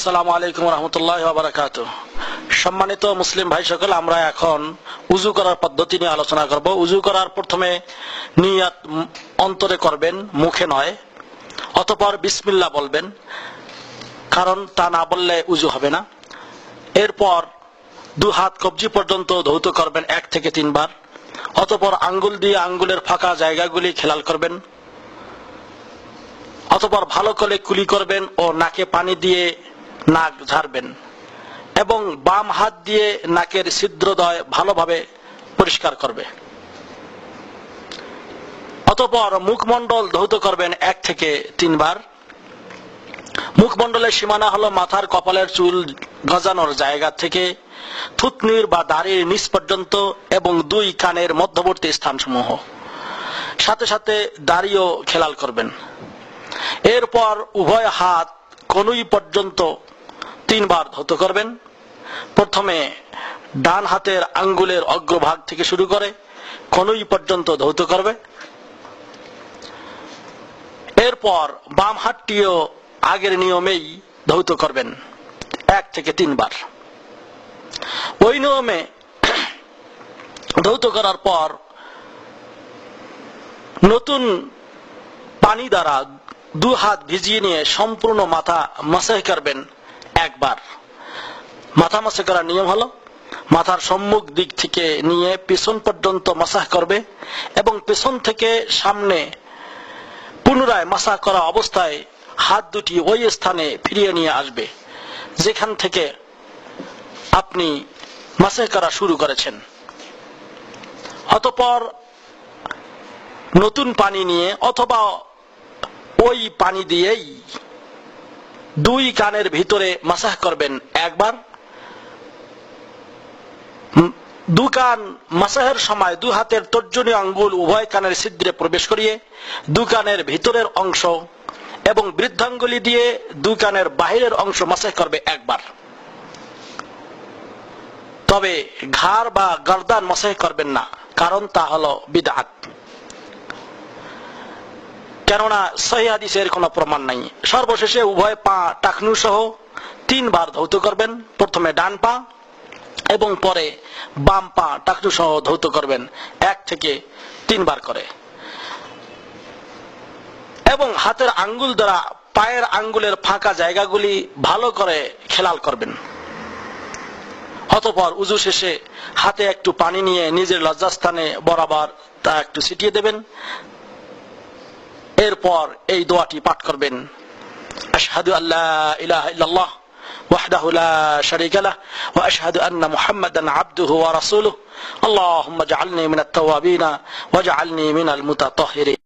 আসসালামু আলাইকুম রহমতুল্লাহ বারাকাতুহ। সম্মানিত মুসলিম ভাই সকল, আমরা এখন উযু করার পদ্ধতি নিয়ে আলোচনা করব। উযু করার প্রথমে নিয়াত অন্তরে করবেন, মুখে নয়। অতঃপর বিসমিল্লাহ বলবেন, কারণ তা না বললে উযু হবে না। এরপর দু হাত কবজি পর্যন্ত ধৌত করবেন 1 থেকে 3 বার। অতঃপর আঙ্গুল দিয়ে আঙ্গুলের ফাঁকা জায়গাগুলি খেলাল করবেন। অতঃপর ভালো করে কুলি করবেন ও নাকে পানি দিয়ে নাক ঝাড়বেন এবং বাম হাত দিয়ে নাকের ছিদ্রদ্বয় ভালোভাবে পরিষ্কার করবে। অতঃপর মুখমণ্ডল ধৌত করবেন 1 থেকে 3 বার। মুখমণ্ডলের সীমানা হলো মাথার কপালের চুল গজানোর জায়গা থেকে থুতনির বা দাড়ির নিচ পর্যন্ত এবং 2 কানের মধ্যবর্তী স্থানসমূহ। সাথে সাথে দাড়িও খেলাল করবেন। এরপর উভয় হাত কনুই পর্যন্ত 3 বার ধৌত করবেন। প্রথমে ডান হাতের আঙ্গুলের অগ্রভাগ থেকে শুরু করে কনুই পর্যন্ত ধৌত করবে। এরপর বাম হাতটিও আগের নিয়মেই ধৌত করবেন 1 থেকে 3 বার। ওই নিয়মে ধৌত করার পর নতুন পানি দ্বারা 2 হাত ভিজিয়ে নিয়ে সম্পূর্ণ মাথা মাসাহ করবেন 1 বার। মাথা মাসাহ করার নিয়ম হলো মাথার সম্মুখ দিক থেকে নিয়ে পেছন পর্যন্ত মাসাহ করবে এবং পেছন থেকে সামনে পুনরায় মাসাহ করা অবস্থায় হাত দুটি ওই স্থানে ফিরিয়ে নিয়ে আসবে যেখান থেকে আপনি মাসাহ করা শুরু করেছেন। অতঃপর নতুন পানি নিয়ে অথবা ওই পানি দিয়েই 2 কানের ভিতরে মাসাহ করবেন 1 বার। 2 কান মাসাহের সময় 2 হাতের তর্জনী আঙ্গুল উভয় কানের ছিদ্রে প্রবেশ করিয়ে 2 কানের ভিতরের অংশ এবং বৃদ্ধাঙ্গুলি দিয়ে 2 কানের বাহিরের অংশ মাসাহ করবে 1 বার। তবে ঘাড় বা গর্দান মাসাহ করবেন না, কারণ তা হলো বিদআত, কেননা সহিহ হাদিসের কোনো প্রমাণ নাই। সর্বশেষে উভয় পা টাকনু সহ 3 বার ধৌত করবেন। প্রথমে ডান পা এবং পরে বাম পা টাকনু সহ ধৌত করবেন 1 থেকে 3 বার করে এবং হাতের আঙ্গুল দ্বারা পায়ের আঙ্গুলের ফাঁকা জায়গাগুলি ভালো করে খেলাল করবেন। অতঃপর উযু শেষে হাতে একটু পানি নিয়ে নিজের লজ্জাস্থানে বরাবর তা একটু ছিটিয়ে দেবেন। এরপর এই দোয়াটি পাঠ করবেন, আশহাদু আল্লা ইলাহা ইল্লাল্লাহ ওয়াহদাহু লা শারীকা লাহ ওয়া আশহাদু আন্না মুহাম্মাদান আবদুহু ওয়া রাসূলুহু আল্লাহুম্মা জাআলনি মিনাত তাওয়াবিন ওয়াজআলনি মিনাল মুতাতাহহিরিন।